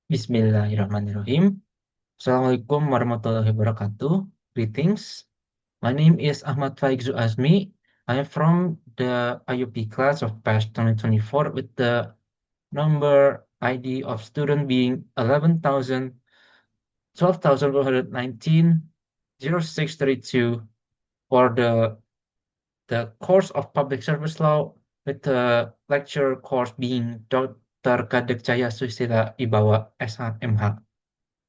Bismillahirrahmanirrahim. Assalamualaikum warahmatullahi wabarakatuh. Greetings. My name is Ahmad Faiq Dzul'Azmi. I am from the IUP class of batch 2024 with the number ID of student being 12,119 for the course of Public Service Law with the lecture course being Dr. Kadek Cahya Susila Ibawa SHMH.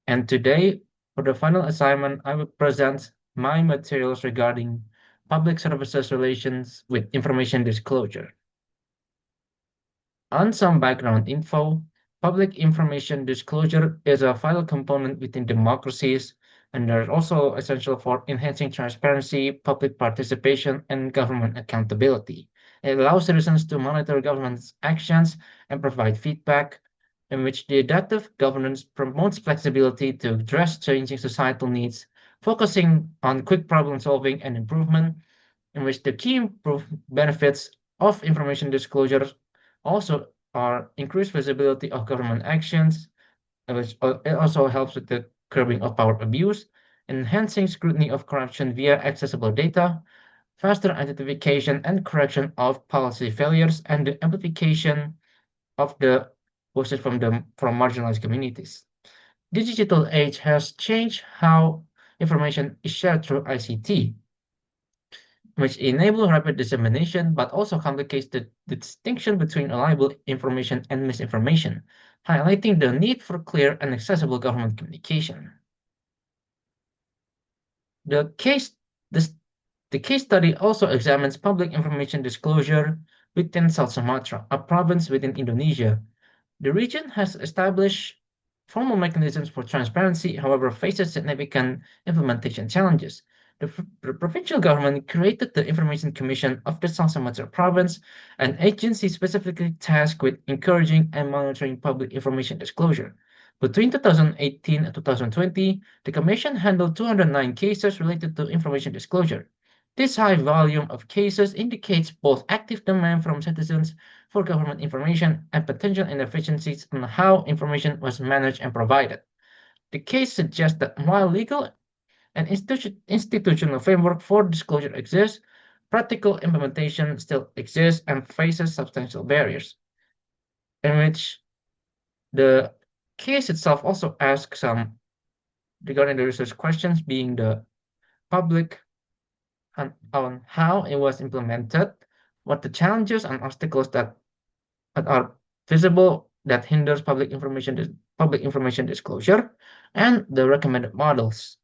And today, for the final assignment, I will present my materials regarding public services relations with information disclosure. On some background info, public information disclosure is a vital component within democracies, and they're also essential for enhancing transparency, public participation, and government accountability. It allows citizens to monitor government's actions and provide feedback, in which the adaptive governance promotes flexibility to address changing societal needs, focusing on quick problem solving and improvement, in which the key benefits of information disclosure also are increased visibility of government actions, which it also helps with the curbing of power abuse, enhancing scrutiny of corruption via accessible data, faster identification and correction of policy failures, and the amplification of the voices from marginalized communities. The digital age has changed how information is shared through ICT, which enable rapid dissemination but also complicates the distinction between reliable information and misinformation, highlighting the need for clear and accessible government communication. The case this, the case study also examines public information disclosure within South Sumatra, a province within Indonesia. The region has established formal mechanisms for transparency, however, faces significant implementation challenges. The provincial government created the Information Commission of the South Sumatra province, an agency specifically tasked with encouraging and monitoring public information disclosure. Between 2018 and 2020, the Commission handled 209 cases related to information disclosure. This high volume of cases indicates both active demand from citizens for government information and potential inefficiencies in how information was managed and provided. The case suggests that while legal and institutional framework for disclosure exists, practical implementation still exists and faces substantial barriers, in which the case itself also asks some regarding the research questions, being the public on how it was implemented, what the challenges and obstacles that are visible that hinders public information disclosure, and the recommended models.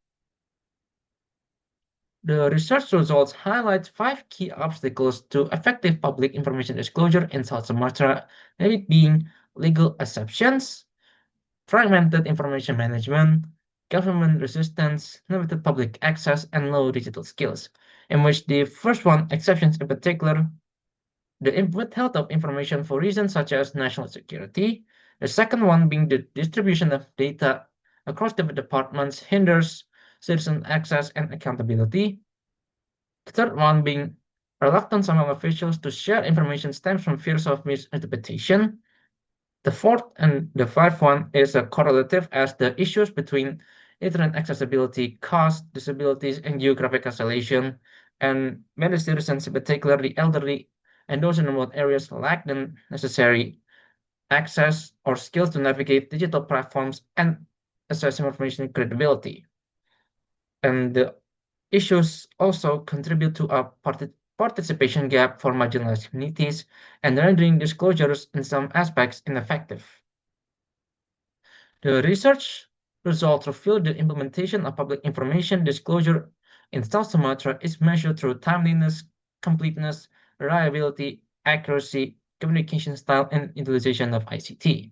The research results highlight 5 key obstacles to effective public information disclosure in South Sumatra, it being legal exceptions, fragmented information management, government resistance, limited public access, and low digital skills, in which the first one, exceptions in particular, the withheld of information for reasons such as national security. The second one being the distribution of data across the departments hinders citizen access and accountability. The third one being reluctance among officials to share information stems from fears of misinterpretation. The fourth and the fifth one is a correlative as the issues between internet accessibility, cost, disabilities, and geographic isolation, and many citizens, particularly the elderly and those in remote areas, lack the necessary access or skills to navigate digital platforms and assess information credibility. And the issues also contribute to a participation gap for marginalized communities and rendering disclosures in some aspects ineffective. The research results reveal the implementation of public information disclosure in South Sumatra is measured through timeliness, completeness, reliability, accuracy, communication style, and utilization of ICT.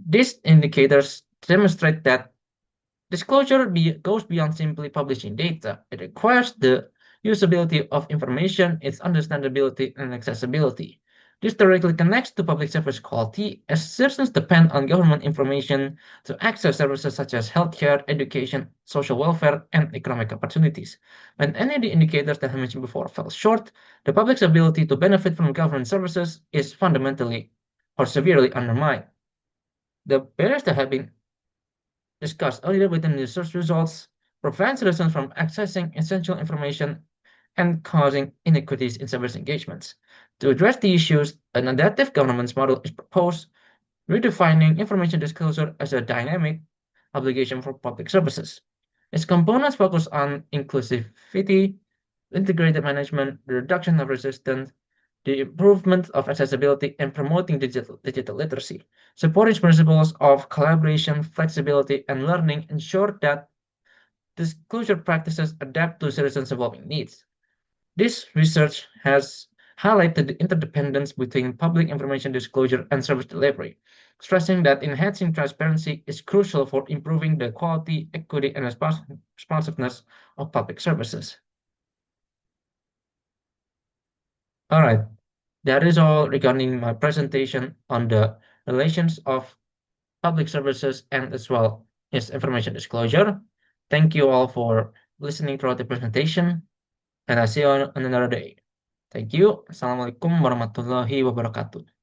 These indicators demonstrate that disclosure goes beyond simply publishing data. It requires the usability of information, its understandability, and accessibility. This directly connects to public service quality, as citizens depend on government information to access services such as healthcare, education, social welfare, and economic opportunities. When any of the indicators that I mentioned before fall short, the public's ability to benefit from government services is fundamentally or severely undermined. The barriers that have been discussed earlier within the search results, prevent citizens from accessing essential information and causing inequities in service engagements. To address the issues, an adaptive governance model is proposed, redefining information disclosure as a dynamic obligation for public services. Its components focus on inclusivity, integrated management, the reduction of resistance, the improvement of accessibility, and promoting digital literacy. Supporting principles of collaboration, flexibility, and learning ensure that disclosure practices adapt to citizens' evolving needs. This research has highlighted the interdependence between public information disclosure and service delivery, stressing that enhancing transparency is crucial for improving the quality, equity, and responsiveness of public services. All right, that is all regarding my presentation on the relations of public services and as well as information disclosure. Thank you all for listening throughout the presentation, and I'll see you on another day. Thank you. Assalamualaikum warahmatullahi wabarakatuh.